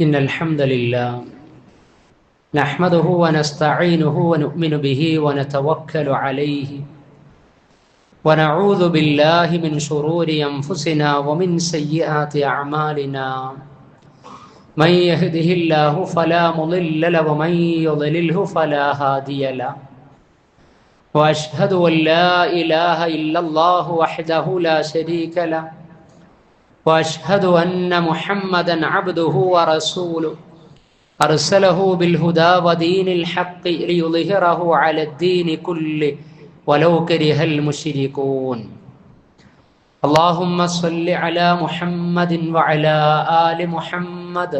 إن الحمد لله نحمده ونستعينه ونؤمن به ونتوكل عليه ونعوذ بالله من شرور أنفسنا ومن سيئات أعمالنا من يهده الله فلا مضل له ومن يضلله فلا هادي له وأشهد أن لا إله إلا الله وحده لا شريك له وأشهد أن محمدا عبده ورسوله أرسله بالهدى ودين الحق ليظهره على الدين كله ولو كره المشركون اللهم صل على محمد وعلى آل محمد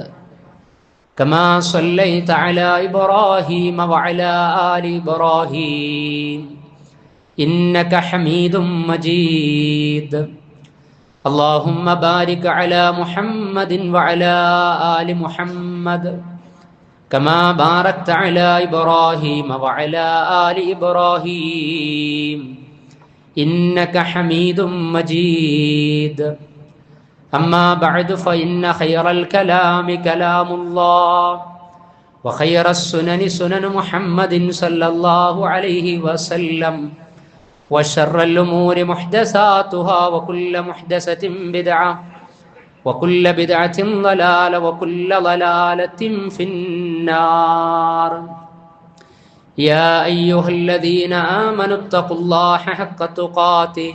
كما صليت على إبراهيم وعلى آل إبراهيم إنك حميد مجيد اللهم بارك على محمد وعلى آل محمد كما باركت على إبراهيم وعلى آل إبراهيم إنك حميد مجيد أما بعد فإن خير الكلام كلام الله وخير السنن سنن محمد صلى الله عليه وسلم وشر الأمور محدثاتها وكل محدثة بدعة وكل بدعة ضلالة وكل ضلالة في النار يا أيها الذين آمنوا اتقوا الله حق تقاته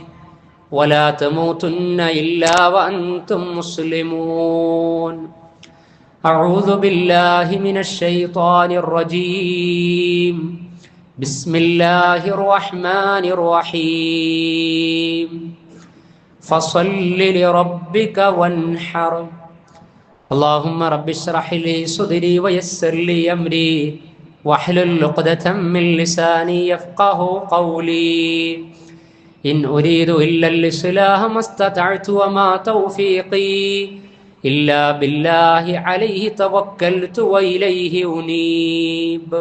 ولا تموتن إلا وأنتم مسلمون أعوذ بالله من الشيطان الرجيم بسم الله الرحمن الرحيم فصل لربك وانحر اللهم رب اشرح لي صدري ويسر لي أمري واحلل عقدة من لساني يفقه قولي إن أريد إلا الإصلاح ما استطعت وما توفيقي إلا بالله عليه توكلت وإليه أنيب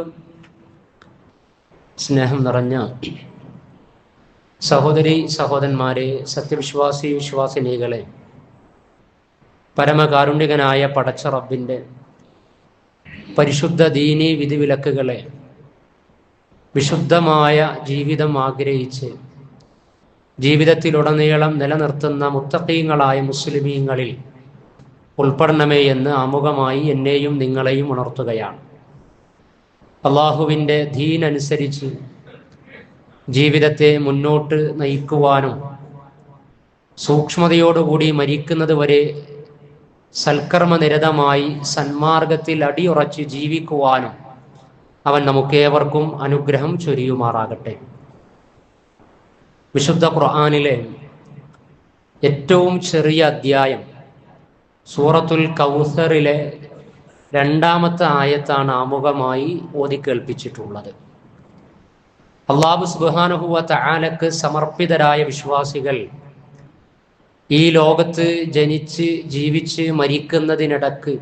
സ്നേഹം നിറഞ്ഞ സഹോദരി സഹോദരന്മാരെ, സത്യവിശ്വാസി വിശ്വാസിനികളെ, പരമകാരുണ്യകനായ പടച്ച റബ്ബിൻ്റെ പരിശുദ്ധ ദീനി വിധിവിലക്കുകളെ വിശുദ്ധമായ ജീവിതം ആഗ്രഹിച്ച് ജീവിതത്തിലുടനീളം നിലനിർത്തുന്ന മുത്തഖീങ്ങളായ മുസ്ലിമീങ്ങളിൽ ഉൾപ്പെടണമേ എന്ന് ആമുഖമായി എന്നെയും നിങ്ങളെയും ഉണർത്തുകയാണ്. അള്ളാഹുവിൻ്റെ ദീൻ അനുസരിച്ച് ജീവിതത്തെ മുന്നോട്ട് നയിക്കുവാനും സൂക്ഷ്മതയോടുകൂടി മരിക്കുന്നത് വരെ സൽക്കർമ്മനിരതമായി സന്മാർഗത്തിൽ അടിയുറച്ച് ജീവിക്കുവാനും അവൻ നമുക്കേവർക്കും അനുഗ്രഹം ചൊരിയുമാറാകട്ടെ. വിശുദ്ധ ഖുർആനിലെ ഏറ്റവും ചെറിയ അധ്യായം സൂറത്തുൽ കൗസറിലെ 2-ാമത്തെ ആയത്താണ് ആമുഖമായി ഓതിക്കേൾപ്പിച്ചിട്ടുള്ളത്. അല്ലാഹു സുബ്ഹാനഹു വ തആലക്ക് സമർപ്പിതരായ വിശ്വാസികൾ ഈ ലോകത്ത് ജനിച്ച് ജീവിച്ച് മരിക്കുന്നതിനിടക്ക്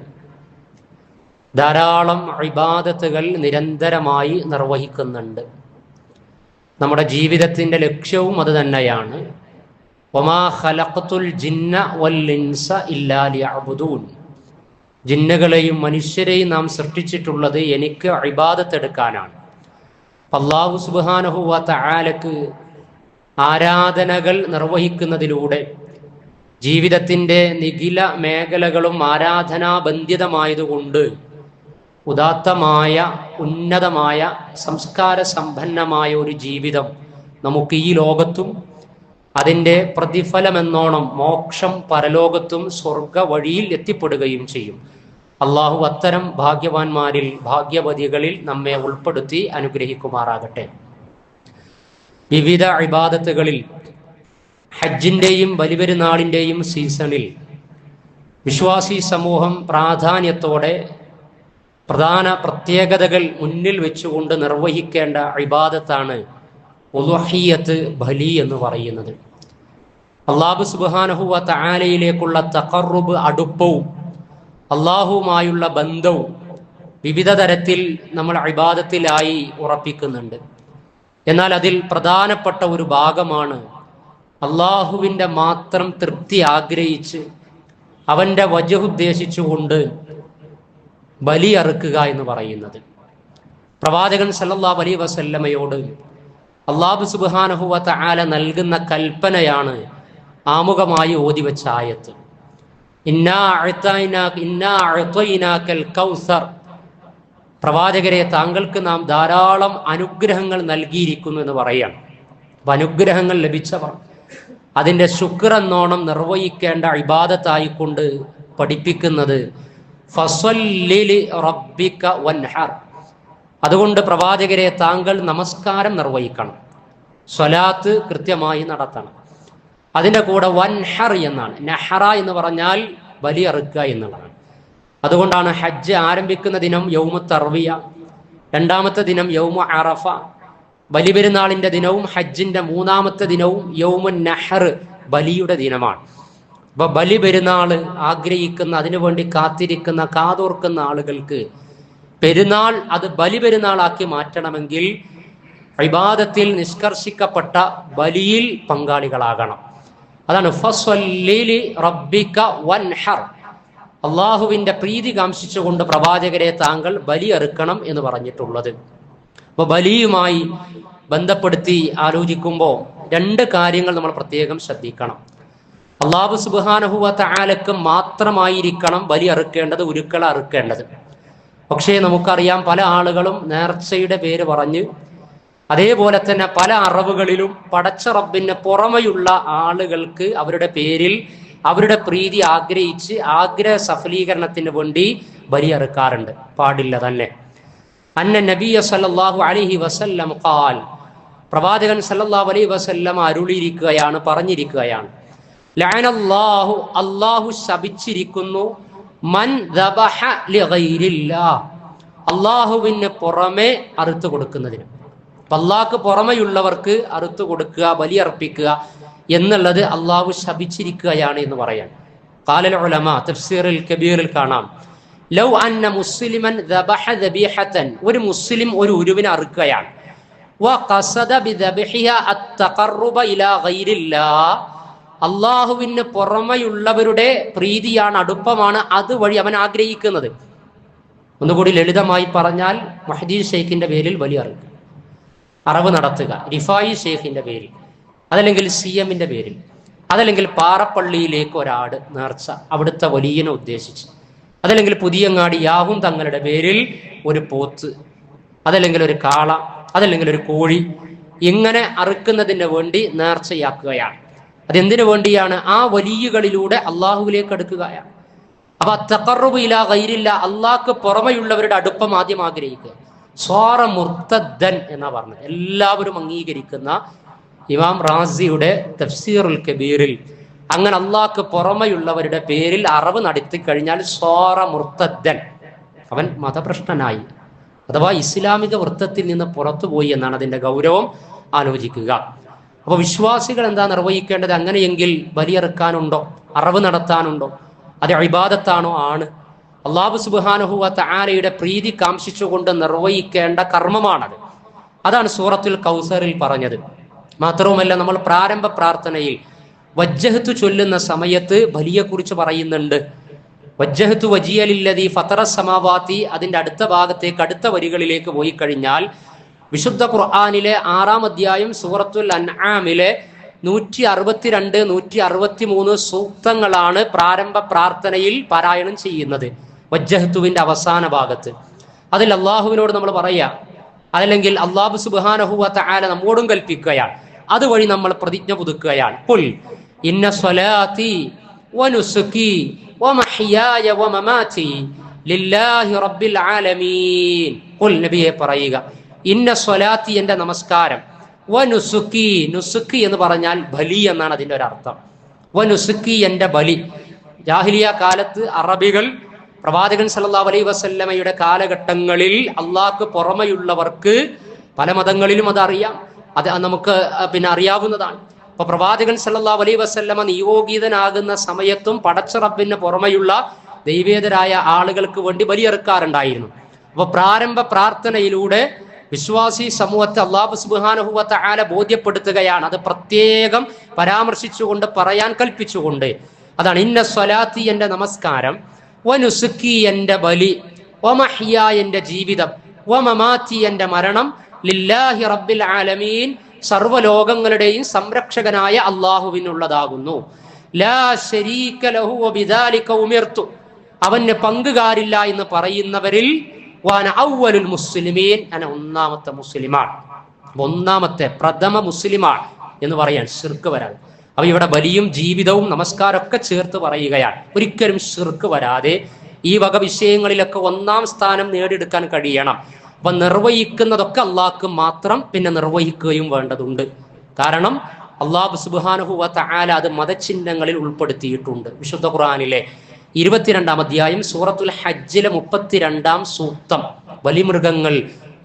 ധാരാളം ഇബാദത്തുകൾ നിരന്തരമായി നിർവഹിക്കുന്നുണ്ട്. നമ്മുടെ ജീവിതത്തിൻ്റെ ലക്ഷ്യവും അത് തന്നെയാണ്. വമാ ഖലഖതുൽ ജിന്ന വൽ ഇൻസ ഇല്ലാ ലിയഅ്ബുദൂൻ. ജിന്നുകളെയും മനുഷ്യരെയും നാം സൃഷ്ടിച്ചിട്ടുള്ളത് എനിക്ക് ഇബാദത്ത് എടുക്കാനാണ്. അല്ലാഹു സുബ്ഹാനഹു വ തആലക്ക് ആരാധനകൾ നിർവഹിക്കുന്നതിലൂടെ ജീവിതത്തിൻ്റെ നിഖില മേഖലകളും ആരാധനാബന്ധിതമായതുകൊണ്ട് ഉദാത്തമായ ഉന്നതമായ സംസ്കാര സമ്പന്നമായ ഒരു ജീവിതം നമുക്ക് ഈ ലോകത്തും അതിൻ്റെ പ്രതിഫലമെന്നോണം മോക്ഷം പരലോകത്തും സ്വർഗ വഴിയിൽ എത്തിപ്പെടുകയും ചെയ്യും. അള്ളാഹു അത്തരം ഭാഗ്യവാന്മാരിൽ ഭാഗ്യവതികളിൽ നമ്മെ ഉൾപ്പെടുത്തി അനുഗ്രഹിക്കുമാറാകട്ടെ. വിവിധ ഇബാദത്തുകളിൽ ഹജ്ജിൻ്റെയും ബലിപെരുന്നാളിൻ്റെയും സീസണിൽ വിശ്വാസി സമൂഹം പ്രാധാന്യത്തോടെ പ്രധാന പ്രത്യേകതകൾ മുന്നിൽ വെച്ചുകൊണ്ട് നിർവഹിക്കേണ്ട ഇബാദത്താണ് ഉളുഹിയ്യത്ത്, ബലി എന്ന് പറയുന്നത്. അല്ലാഹു സുബ്ഹാനഹു വ തആലയിലേക്കുള്ള തഖർറുബ്, അടുപ്പവും അള്ളാഹുവുമായുള്ള ബന്ധവും വിവിധ തരത്തിൽ നമ്മൾ ഇബാദത്തിലായി ഉറപ്പിക്കുന്നുണ്ട്. എന്നാൽ അതിൽ പ്രധാനപ്പെട്ട ഒരു ഭാഗമാണ് അള്ളാഹുവിൻ്റെ മാത്രം തൃപ്തി ആഗ്രഹിച്ച് അവൻ്റെ വജഹ് ഉദ്ദേശിച്ചുകൊണ്ട് ബലി അറുക്കുക എന്ന് പറയുന്നത്. പ്രവാചകൻ സല്ലല്ലാഹു അലൈഹി വസല്ലമയോട് അല്ലാഹു സുബ്ഹാനഹു വ തആല നൽകുന്ന കൽപ്പനയാണ് ആമുഖമായി ഓതിവെച്ച ആയത്ത്. ഇന്നാ അഅ്തൈനാകൽ കൗസർ. പ്രവാചകരെ, താങ്കൾക്ക് നാം ധാരാളം അനുഗ്രഹങ്ങൾ നൽകിയിരിക്കുന്നു എന്ന് പറയാണ്. അപ്പൊ അനുഗ്രഹങ്ങൾ ലഭിച്ചവർ അതിൻ്റെ ശുക്ർ എന്നോണം നിർവഹിക്കേണ്ട ഇബാദത്തായിക്കൊണ്ട് പഠിപ്പിക്കുന്നത് ഫസ്വല്ലി ലിറബ്ബിക വൻഹർ. അതുകൊണ്ട് പ്രവാചകരെ, താങ്കൾ നമസ്കാരം നിർവഹിക്കണം, സ്വലാത്ത് കൃത്യമായി നടത്തണം. അതിൻ്റെ കൂടെ വൻഹർ എന്നാണ്. നഹറ എന്ന് പറഞ്ഞാൽ ബലിയറുക്കുക എന്നുള്ളതാണ്. അതുകൊണ്ടാണ് ഹജ്ജ് ആരംഭിക്കുന്ന ദിനം യൗമു തർവിയ, രണ്ടാമത്തെ ദിനം യൗമു അറഫ, ബലിപെരുന്നാളിന്റെ ദിനവും ഹജ്ജിന്റെ മൂന്നാമത്തെ ദിനവും യൗമുൻ നഹർ, ബലിയുടെ ദിനമാണ്. അപ്പൊ ബലി പെരുന്നാള് ആഗ്രഹിക്കുന്ന, അതിനുവേണ്ടി കാത്തിരിക്കുന്ന, കാതോർക്കുന്ന ആളുകൾക്ക് പെരുന്നാൾ അത് ബലി പെരുന്നാളാക്കി മാറ്റണമെങ്കിൽ ഇബാദത്തിൽ നിഷ്കർഷിക്കപ്പെട്ട ബലിയിൽ പങ്കാളികളാകണം. അതാണ് ഫസ്വല്ലി ലിറബ്ബിക വൻഹർ. അള്ളാഹുവിന്റെ പ്രീതി കാംക്ഷിച്ചുകൊണ്ട് പ്രവാചകരെ, താങ്കൾ ബലി അറുക്കണം എന്ന് പറഞ്ഞിട്ടുള്ളത്. അപ്പൊ ബലിയുമായി ബന്ധപ്പെടുത്തി ആലോചിക്കുമ്പോൾ രണ്ട് കാര്യങ്ങൾ നമ്മൾ പ്രത്യേകം ശ്രദ്ധിക്കണം. അല്ലാഹു സുബ്ഹാനഹു വ തആലക്ക് മാത്രമായിരിക്കണം ബലി അറുക്കേണ്ടത്, ഉരുക്കള അറുക്കേണ്ടത്. പക്ഷേ നമുക്കറിയാം, പല ആളുകളും നേർച്ചയുടെ പേര് പറഞ്ഞ്, അതേപോലെ തന്നെ പല അറവുകളിലും പടച്ച റബ്ബിന് പുറമെയുള്ള ആളുകൾക്ക് അവരുടെ പേരിൽ അവരുടെ പ്രീതി ആഗ്രഹിച്ച് ആഗ്രഹ സഫലീകരണത്തിന് വേണ്ടി ബലി അറുക്കാറുണ്ട്. പാടില്ല തന്നെ. അന്ന നബിയ സല്ലല്ലാഹു അലൈഹി വസല്ലം ഖാൽ, പ്രവാചകൻ സല്ലല്ലാഹു അലൈഹി വസല്ലം അരുളിയിരിക്കുകയാണ്, പറഞ്ഞിരിക്കുകയാണ്, ലഅനല്ലാഹു, അല്ലാഹു ശപിച്ചിരിക്കുന്നു, മൻ ദബഹ ലിഗൈരില്ലാഹ്, അല്ലാഹുവിന് പുറമെ അറുത്തു കൊടുക്കുന്നതിന്. അല്ലാഹുക്ക് പുറമെയുള്ളവർക്ക് അറുത്തു കൊടുക്കുക, ബലി അർപ്പിക്കുക എന്നുള്ളത് അള്ളാഹു ശപിച്ചിരിക്കുകയാണ് എന്ന് പറയാൻ. ഖാലൽ ഉലമാ, തഫ്സീറുൽ കബീറിൽ കാണാം, ലൗ അന്ന മുസ്ലിമൻ ദബഹ ദബീഹതൻ, ഒരു മുസ്ലിം ഒരു ഉരുവിനെ അറുക്കുകയാണ്, വഖസദ ബിദബഹിഹാ അത്തഖറുബ ഇലാ ഗൈരില്ലാഹ്, അള്ളാഹുവിന് പുറമെയുള്ളവരുടെ പ്രീതിയാണ്, അടുപ്പമാണ് അതുവഴി അവൻ ആഗ്രഹിക്കുന്നത്. ഒന്നുകൂടി ലളിതമായി പറഞ്ഞാൽ, മുഹ്ദീസ് ഷെയ്ഖിന്റെ പേരിൽ ബലി അറുക്കുക, അറവ് നടത്തുക, റിഫായി ഷെയ്ഖിന്റെ പേരിൽ, അതല്ലെങ്കിൽ CM-ന്റെ പേരിൽ, അതല്ലെങ്കിൽ പാറപ്പള്ളിയിലേക്ക് ഒരാട് നേർച്ച, അവിടുത്തെ വലിയനെ ഉദ്ദേശിച്ച്, അതല്ലെങ്കിൽ പുതിയങ്ങാടി യാഹും തങ്ങളുടെ പേരിൽ ഒരു പോത്ത്, അതല്ലെങ്കിൽ ഒരു കാള, അതല്ലെങ്കിൽ ഒരു കോഴി, ഇങ്ങനെ അറുക്കുന്നതിന് വേണ്ടി നേർച്ചയാക്കുകയാണ്. അതെന്തിനു വേണ്ടിയാണ്? ആ വലിയകളിലൂടെ അള്ളാഹുവിലേക്ക് അടുക്കുകയാണ്. അപ്പൊ തഖറുബ് ഇലാ ഗൈരില്ല, അള്ളാഹ്ക്ക് പുറമെയുള്ളവരുടെ അടുപ്പം ആദ്യം ആഗ്രഹിക്കുക. സ്വാറ മുർത്തദ്ദൻ എന്നാ പറഞ്ഞത്. എല്ലാവരും അംഗീകരിക്കുന്ന ഇമാം റാസിയുടെ തഫ്സീറുൽ കബീറിൽ അങ്ങനെ അള്ളാഹ്ക്ക് പുറമെയുള്ളവരുടെ പേരിൽ അറവ് നടത്തി കഴിഞ്ഞാൽ സ്വാറ മുർത്തദ്ദൻ, അവൻ മതപ്രശ്നനായി, അഥവാ ഇസ്ലാമിക വൃത്തത്തിൽ നിന്ന് പുറത്തുപോയി എന്നാണ് അതിന്റെ ഗൗരവം ആലോചിക്കുക. അപ്പൊ വിശ്വാസികൾ എന്താ നിർവഹിക്കേണ്ടത്? അങ്ങനെയെങ്കിൽ ബലിയെറുക്കാനുണ്ടോ, അറവ് നടത്താനുണ്ടോ? അത് ഇബാദത്താണോ? ആണ്. അല്ലാഹു സുബ്ഹാനഹു വ തആലയുടെ പ്രീതി കാംക്ഷിച്ചുകൊണ്ട് നിർവഹിക്കേണ്ട കർമ്മമാണത്. അതാണ് സൂറത്തുൽ കൗസറിൽ പറഞ്ഞത്. മാത്രവുമല്ല, നമ്മൾ പ്രാരംഭ പ്രാർത്ഥനയിൽ വജ്ജഹത്തു ചൊല്ലുന്ന സമയത്ത് ബലിയെക്കുറിച്ച് പറയുന്നുണ്ട്. വജ്ജഹത്തു വജിയ ലില്ലദീ ഫതറ സമാവാതി, അതിന്റെ അടുത്ത ഭാഗത്തേക്ക്, അടുത്ത വരികളിലേക്ക് പോയി കഴിഞ്ഞാൽ വിശുദ്ധ ഖുർആനിലെ 6-ാം അധ്യായം സൂറത്തുൽ അൻആമിലെ 162, 163 സൂക്തങ്ങളാണ് പ്രാരംഭ പ്രാർത്ഥനയിൽ പാരായണം ചെയ്യുന്നത്. വജ്ജഹത്തുവിന്റെ അവസാന ഭാഗത്ത് അതിൽ അള്ളാഹുവിനോട് നമ്മൾ പറയാ, അതല്ലെങ്കിൽ അല്ലാഹു സുബ്ഹാനഹു വ തആല നമ്മോടും കൽപ്പിക്കുകയാണ്, അതുവഴി നമ്മൾ പ്രതിജ്ഞ പുതുക്കുകയാണ്. ഖുൽ ഇന്ന സ്വലാത്തി വനുസുകി വമഹ്യായ വമമാതി ലില്ലാഹി റബ്ബിൽ ആലമീൻ. ഖുൽ, നബിയെ പറയുക, ഇന്ന സ്വലാത്തി, എന്റെ നമസ്കാരം, വനുസുക്കി, നുസുക്കി എന്ന് പറഞ്ഞാൽ ബലി എന്നാണ് അതിന്റെ ഒരു അർത്ഥം. വനുസുക്കി, എന്റെ ബലി. ജാഹിലിയ കാലത്ത് അറബികൾ പ്രവാചകൻ സല്ലല്ലാഹു അലൈഹി വസല്ലമയുടെ കാലഘട്ടങ്ങളിൽ അള്ളാഹ്ക്ക് പുറമെയുള്ളവർക്ക്, പല മതങ്ങളിലും അതറിയാം, അത് നമുക്ക് അറിയാവുന്നതാണ്. അപ്പൊ പ്രവാചകൻ സല്ലല്ലാഹു അലൈഹി വസല്ലമ നിയോഗിതനാകുന്ന സമയത്തും പടച്ച റബ്ബിന് പുറമെയുള്ള ദൈവേതരായ ആളുകൾക്ക് വേണ്ടി ബലിയെറുക്കാറുണ്ടായിരുന്നു. അപ്പൊ പ്രാരംഭ പ്രാർത്ഥനയിലൂടെ വിശ്വാസി സമൂഹത്തെ അല്ലാഹു സുബ്ഹാനഹു വ തആല ബോധ്യപ്പെടുത്തുകയാണ്, അത് പ്രത്യേകം പരാമർശിച്ചുകൊണ്ട് പറയാൻ കൽപ്പിച്ചുകൊണ്ട്. അതാണ് ഇന്ന സ്വലാത്തി, എന്റെ നമസ്കാരം, വനുസുക്കി, എന്റെ ബലി, വമഹ്യാ എന്റെ ജീവിതം, വമമാതി എന്റെ മരണം, ലില്ലാഹി റബ്ബിൽ ആലമീൻ സർവ്വലോകങ്ങളുടെയും സംരക്ഷകനായ അള്ളാഹുവിനുള്ളതാകുന്നു. ലാ ശരീക ലഹു വബിദാലിക ഉമിർതു, അവന് പങ്കുകാരില്ല എന്ന് പറയുന്നവരിൽ വാന അവ്വലുൽ മുസ്ലിമീൻ, ഞാൻ ഒന്നാമത്തെ മുസ്ലിമാണ്, ഒന്നാമത്തെ പ്രഥമ മുസ്ലിമാണ് എന്ന് പറയാൻ ശിർക്ക് വരാതെ. അപ്പൊ ഇവിടെ ബലിയും ജീവിതവും നമസ്കാരമൊക്കെ ചേർത്ത് പറയുകയാണ്. ഒരിക്കലും ശിർക്ക് വരാതെ ഈ വക വിഷയങ്ങളിലൊക്കെ ഒന്നാം സ്ഥാനം നേടിയെടുക്കാൻ കഴിയണം. അപ്പൊ നിർവഹിക്കുന്നതൊക്കെ അള്ളാഹ്ക്ക് മാത്രം പിന്നെ നിർവഹിക്കുകയും വേണ്ടതുണ്ട്. കാരണം അള്ളാഹു സുബ്ഹാനഹു വ തആല അത് മതചിഹ്നങ്ങളിൽ ഉൾപ്പെടുത്തിയിട്ടുണ്ട്. വിശുദ്ധ ഖുർആനിലെ 22-ാം അധ്യായം സൂറത്തുൽ ഹജ്ജിലെ 32-ാം സൂക്തം, ബലിമൃഗങ്ങൾ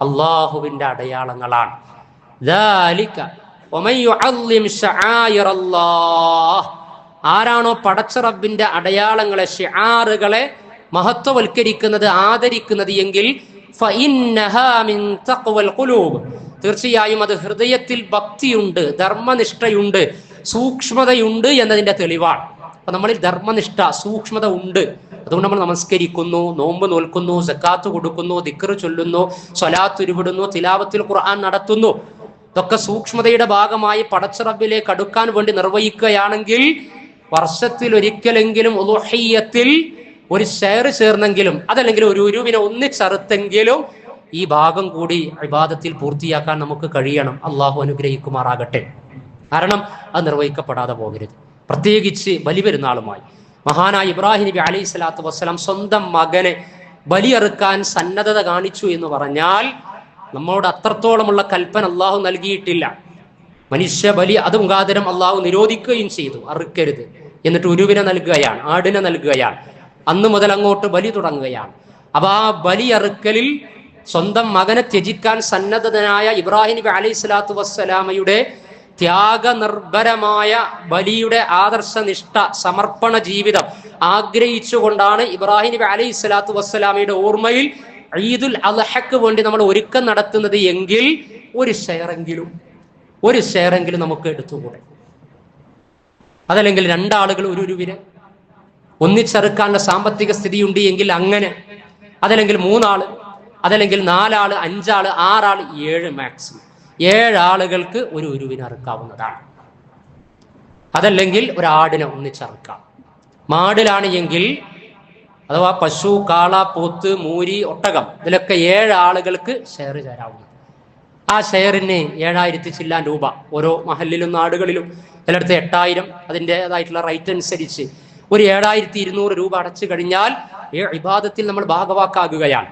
അള്ളാഹുവിന്റെ അടയാളങ്ങളാണ്. ആരാണോ പടച്ച റബ്ബിന്റെ അടയാളങ്ങളെ, ഷിആറുകളെ മഹത്വവൽക്കരിക്കുന്നത്, ആദരിക്കുന്നത് എങ്കിൽ തീർച്ചയായും അത് ഹൃദയത്തിൽ ഭക്തിയുണ്ട്, ധർമ്മനിഷ്ഠയുണ്ട്, സൂക്ഷ്മതയുണ്ട് എന്നതിന്റെ തെളിവാണ്. അപ്പൊ നമ്മളിൽ ധർമ്മനിഷ്ഠ, സൂക്ഷ്മത ഉണ്ട്. അതുകൊണ്ട് നമ്മൾ നമസ്കരിക്കുന്നു, നോമ്പ് നോൽക്കുന്നു, സക്കാത്ത് കൊടുക്കുന്നു, ദിക്ർ ചൊല്ലുന്നു, സ്വലാത്ത് ഉരുവിടുന്നു, തിലാവത്തുൽ ഖുർആൻ നടത്തുന്നു. ഇതൊക്കെ സൂക്ഷ്മതയുടെ ഭാഗമായി പടച്ച റബ്ബിലേക്ക് അടുക്കാൻ വേണ്ടി നിർവഹിക്കുകയാണെങ്കിൽ വർഷത്തിൽ ഒരിക്കലെങ്കിലും ഉളുഹിയ്യത്തിൽ ഒരു ഷെയർ ചേർന്നെങ്കിലും, അതല്ലെങ്കിൽ ഒരു ഉരുവിനെ ഒന്നിച്ചറുത്തെങ്കിലും ഈ ഭാഗം കൂടി ഇബാദത്തിൽ പൂർത്തിയാക്കാൻ നമുക്ക് കഴിയണം. അള്ളാഹു അനുഗ്രഹിക്കുമാറാകട്ടെ. കാരണം അത് നിർവഹിക്കപ്പെടാതെ പോകരുത്. പ്രത്യേകിച്ച് ബലിപെരുന്നാളുമായി മഹാനായ ഇബ്രാഹിം നബി അലൈഹി സ്വലാത്തു വസ്സലാം സ്വന്തം മകനെ ബലിയറുക്കാൻ സന്നദ്ധത കാണിച്ചു എന്ന് പറഞ്ഞാൽ നമ്മളോട് അത്രത്തോളമുള്ള കൽപ്പന അള്ളാഹു നൽകിയിട്ടില്ല. മനുഷ്യ ബലി അത് മുഖാന്തരം അള്ളാഹു നിരോധിക്കുകയും ചെയ്തു, അറുക്കരുത്. എന്നിട്ട് ഉരുവിനെ നൽകുകയാണ്, ആടിനെ നൽകുകയാണ്. അന്ന് മുതൽ അങ്ങോട്ട് ബലി തുടങ്ങുകയാണ്. അപ്പൊ ആ ബലി അറുക്കലിൽ സ്വന്തം മകനെ ത്യജിക്കാൻ സന്നദ്ധനായ ഇബ്രാഹിം നബി അലൈഹി സ്വലാത്തു വസ്സലാമയുടെ ത്യാഗനിർഭരമായ ബലിയുടെ ആദർശനിഷ്ഠ സമർപ്പണ ജീവിതം ആഗ്രഹിച്ചുകൊണ്ടാണ് ഇബ്രാഹിം നബി അലൈഹി സ്വലാത്തു വസ്സലാമയുടെ ഓർമ്മയിൽ ഈദുൽ അദ്ഹയ്ക്ക് വേണ്ടി നമ്മൾ ഒരുക്കം നടത്തുന്നത് എങ്കിൽ ഒരു ഷെയറെങ്കിലും നമുക്ക് എടുത്തുകൂടെ? അതല്ലെങ്കിൽ രണ്ടാളുകൾ ഒരു ഉരുവിനെ ഒന്നിച്ചെറുക്കാനുള്ള സാമ്പത്തിക സ്ഥിതിയുണ്ട് എങ്കിൽ അങ്ങനെ, അതല്ലെങ്കിൽ 3 ആള്, അതല്ലെങ്കിൽ 4 ആള്, 5 ആള്, 6 ആള്, 7 മാക്സിമം 7 ആളുകൾക്ക് ഒരു ഉരുവിനെ അറുക്കാവുന്നതാണ്. അതല്ലെങ്കിൽ ഒരാടിനെ ഒന്നിച്ചറുക്കാം. മാടിലാണ് എങ്കിൽ, അഥവാ പശു, കാള, പോത്ത്, മൂരി, ഒട്ടകം, ഇതിലൊക്കെ 7 ആളുകൾക്ക് ഷെയർ ചേരാവുന്നത്. ആ ഷെയറിന് 7000 ചില്ലാൻ രൂപ ഓരോ മഹലിലും നാടുകളിലും, ചിലടത്ത് 8000, അതിൻ്റെതായിട്ടുള്ള റൈറ്റ് അനുസരിച്ച് ഒരു 7200 രൂപ അടച്ചു കഴിഞ്ഞാൽ ഇബാദത്തിൽ നമ്മൾ ഭാഗവാക്കാകുകയാണ്.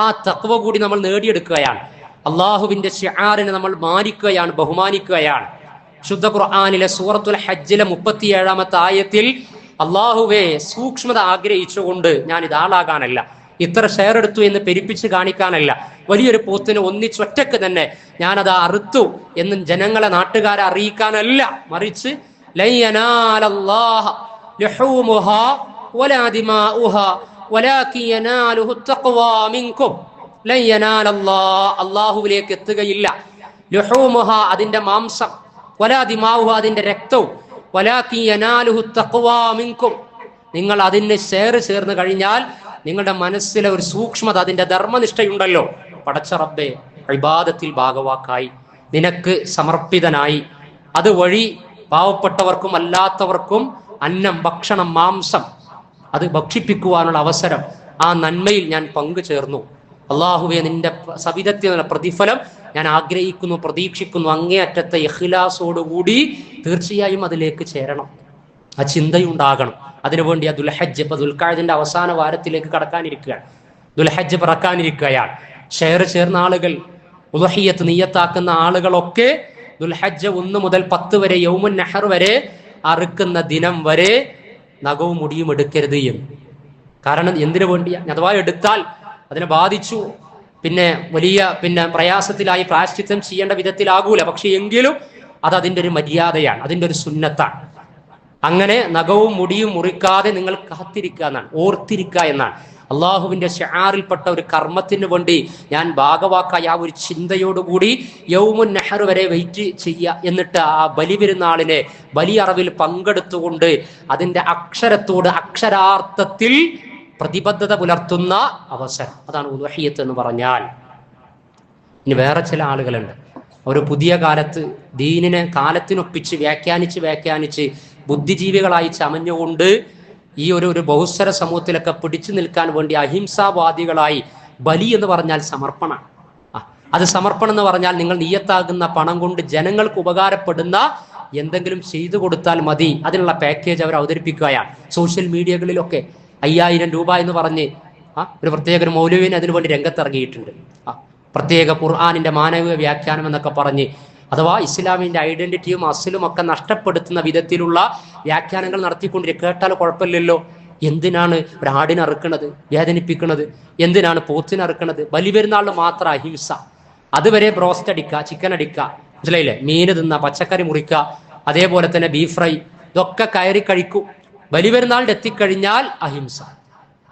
ആ തഖ്വ കൂടി നമ്മൾ നേടിയെടുക്കുകയാണ്. അള്ളാഹുവിന്റെ ശിആറിനെ നമ്മൾ മാനിക്കുകയാണ്, ബഹുമാനിക്കുകയാണ്. ശുദ്ധ ഖുർആനിലെ സൂറത്തുൽ ഹജ്ജിലെ 37-ാമത്തെ ആയത്തിൽ അള്ളാഹുവെ സൂക്ഷ്മത ആഗ്രഹിച്ചുകൊണ്ട് ഞാൻ ഇതാളാകാനല്ല, ഇത്ര ഷെയർ എടുത്തു എന്ന് പെരുപ്പിച്ച് കാണിക്കാനല്ല, വലിയൊരു പോത്തിനെ ഒന്നിച്ചൊറ്റക്ക് തന്നെ ഞാനത് അറുത്തു എന്ന് ജനങ്ങളെ, നാട്ടുകാരെ അറിയിക്കാനല്ല, മറിച്ച് അള്ളാഹുവിലേക്ക് എത്തുകയില്ല. ലുഹൂമുഹ അതിന്റെ മാംസം, വലാ ദിമാഉഹ അതിന്റെ രക്തവും, വലാകിൻ യനാലുഹു തഖ്വാ മിൻകും നിങ്ങൾ അതിന് ഷെയർ ചേർന്ന് കഴിഞ്ഞാൽ നിങ്ങളുടെ മനസ്സിലെ ഒരു സൂക്ഷ്മത, അതിന്റെ ധർമ്മനിഷ്ഠയുണ്ടല്ലോ, പടച്ച റബ്ബേ ഇബാദത്തിൽ ഭാഗവാക്കായി നിനക്ക് സമർപ്പിതനായി അതുവഴി പാവപ്പെട്ടവർക്കും അല്ലാത്തവർക്കും അന്നം, ഭക്ഷണം, മാംസം അത് ഭക്ഷിപ്പിക്കുവാനുള്ള അവസരം, ആ നന്മയിൽ ഞാൻ പങ്കുചേർന്നു. അള്ളാഹുവെ നിന്റെ സവിധത്തിനുള്ള പ്രതിഫലം ഞാൻ ആഗ്രഹിക്കുന്നു, പ്രതീക്ഷിക്കുന്നു. അങ്ങേയറ്റത്തെ ഇഖ്ലാസോടുകൂടി തീർച്ചയായും അതിലേക്ക് ചേരണം. ആ ചിന്തയുണ്ടാകണം. അതിനുവേണ്ടി ആ ദുൽഹജ്ജ്, ഇപ്പൊ ദുൽഖഅദിന്റെ അവസാന വാരത്തിലേക്ക് കടക്കാനിരിക്കുകയാണ്, ദുൽഹജ്ജ് പിറക്കാനിരിക്കുകയാണ്. ഷെയർ ചേർന്ന ആളുകൾ, ഉളുഹിയ്യത്ത് നിയ്യത്താക്കുന്ന ആളുകളൊക്കെ ദുൽഹജ്ജ് 1 മുതൽ 10 വരെ, യൗമുൻ നഹർ വരെ, അറുക്കുന്ന ദിനം വരെ നഖവും മുടിയും എടുക്കരുത് എന്ന്. കാരണം എന്തിനു വേണ്ടിയാ? അഥവാ എടുത്താൽ അതിനെ ബാധിച്ചു, പിന്നെ വലിയ പ്രയാസത്തിലായി പ്രായശ്ചിത്തം ചെയ്യേണ്ട വിധത്തിലാകൂല. പക്ഷെ എങ്കിലും അത് അതിൻ്റെ ഒരു മര്യാദയാണ്, അതിൻ്റെ ഒരു സുന്നത്താണ്. അങ്ങനെ നഖവും മുടിയും മുറിക്കാതെ നിങ്ങൾ കാത്തിരിക്കുക എന്നാണ്, ഓർത്തിരിക്കുക എന്നാണ്. അള്ളാഹുവിന്റെ ശിആറിൽപ്പെട്ട ഒരു കർമ്മത്തിന് വേണ്ടി ഞാൻ ഭാഗവാക്കായ ആ ഒരു ചിന്തയോടുകൂടി യൗമുൻ നഹർ വരെ വെയിറ്റ് ചെയ്യുക. എന്നിട്ട് ആ ബലി പെരുന്നാളിനെ ബലി അറവിൽ പങ്കെടുത്തുകൊണ്ട് അതിന്റെ അക്ഷരത്തോട് അക്ഷരാർത്ഥത്തിൽ പ്രതിബദ്ധത പുലർത്തുന്ന അവസരം. അതാണ് ഉദ്ഹിയ്യത്ത് എന്ന് പറഞ്ഞാൽ. ഇനി വേറെ ചില ആളുകളുണ്ട്, ഒരു പുതിയ കാലത്ത് ദീനിനെ കാലത്തിനൊപ്പിച്ച് വ്യാഖ്യാനിച്ച് ബുദ്ധിജീവികളായി ചമഞ്ഞുകൊണ്ട് ഈ ഒരു ബഹുസ്വര സമൂഹത്തിലൊക്കെ പിടിച്ചു നിൽക്കാൻ വേണ്ടി അഹിംസാവാദികളായി ബലി എന്ന് പറഞ്ഞാൽ സമർപ്പണമാണ്. അത് സമർപ്പണം എന്ന് പറഞ്ഞാൽ നിങ്ങൾ നിയ്യത്താകുന്ന പണം കൊണ്ട് ജനങ്ങൾക്ക് ഉപകാരപ്പെടുന്ന എന്തെങ്കിലും ചെയ്തു കൊടുത്താൽ മതി, അതിനുള്ള പാക്കേജ് അവർ അവതരിപ്പിക്കുകയാണ്. സോഷ്യൽ മീഡിയകളിലൊക്കെ 5000 രൂപ എന്ന് പറഞ്ഞ് ഒരു പ്രത്യേക മൗലവിനെ അതിനുവേണ്ടി രംഗത്തിറങ്ങിയിട്ടുണ്ട്. പ്രത്യേക ഖുർആനിന്റെ മാനവിക വ്യാഖ്യാനം എന്നൊക്കെ പറഞ്ഞ്, അഥവാ ഇസ്ലാമിന്റെ ഐഡന്റിറ്റിയും അസലും ഒക്കെ നഷ്ടപ്പെടുത്തുന്ന വിധത്തിലുള്ള വ്യാഖ്യാനങ്ങൾ നടത്തിക്കൊണ്ടിരിക്കുക. കേട്ടാൽ കുഴപ്പമില്ലല്ലോ, എന്തിനാണ് ഒരാടിനറുക്കണത്, വേദനിപ്പിക്കുന്നത്? എന്തിനാണ് പോത്തിനറുക്കണത്? ബലിപെരുന്നാളിന് മാത്രം അഹിംസ. അതുവരെ ബ്രോസ്റ്റ് അടിക്കുക, ചിക്കൻ അടിക്കുക, മനസ്സിലായില്ലേ? മീന് തിന്ന, പച്ചക്കറി മുറിക്കുക, അതേപോലെ തന്നെ ബീഫ് ഫ്രൈ, ഇതൊക്കെ കയറി കഴിക്കും. ബലിപെരുന്നാളിന് എത്തിക്കഴിഞ്ഞാൽ അഹിംസ.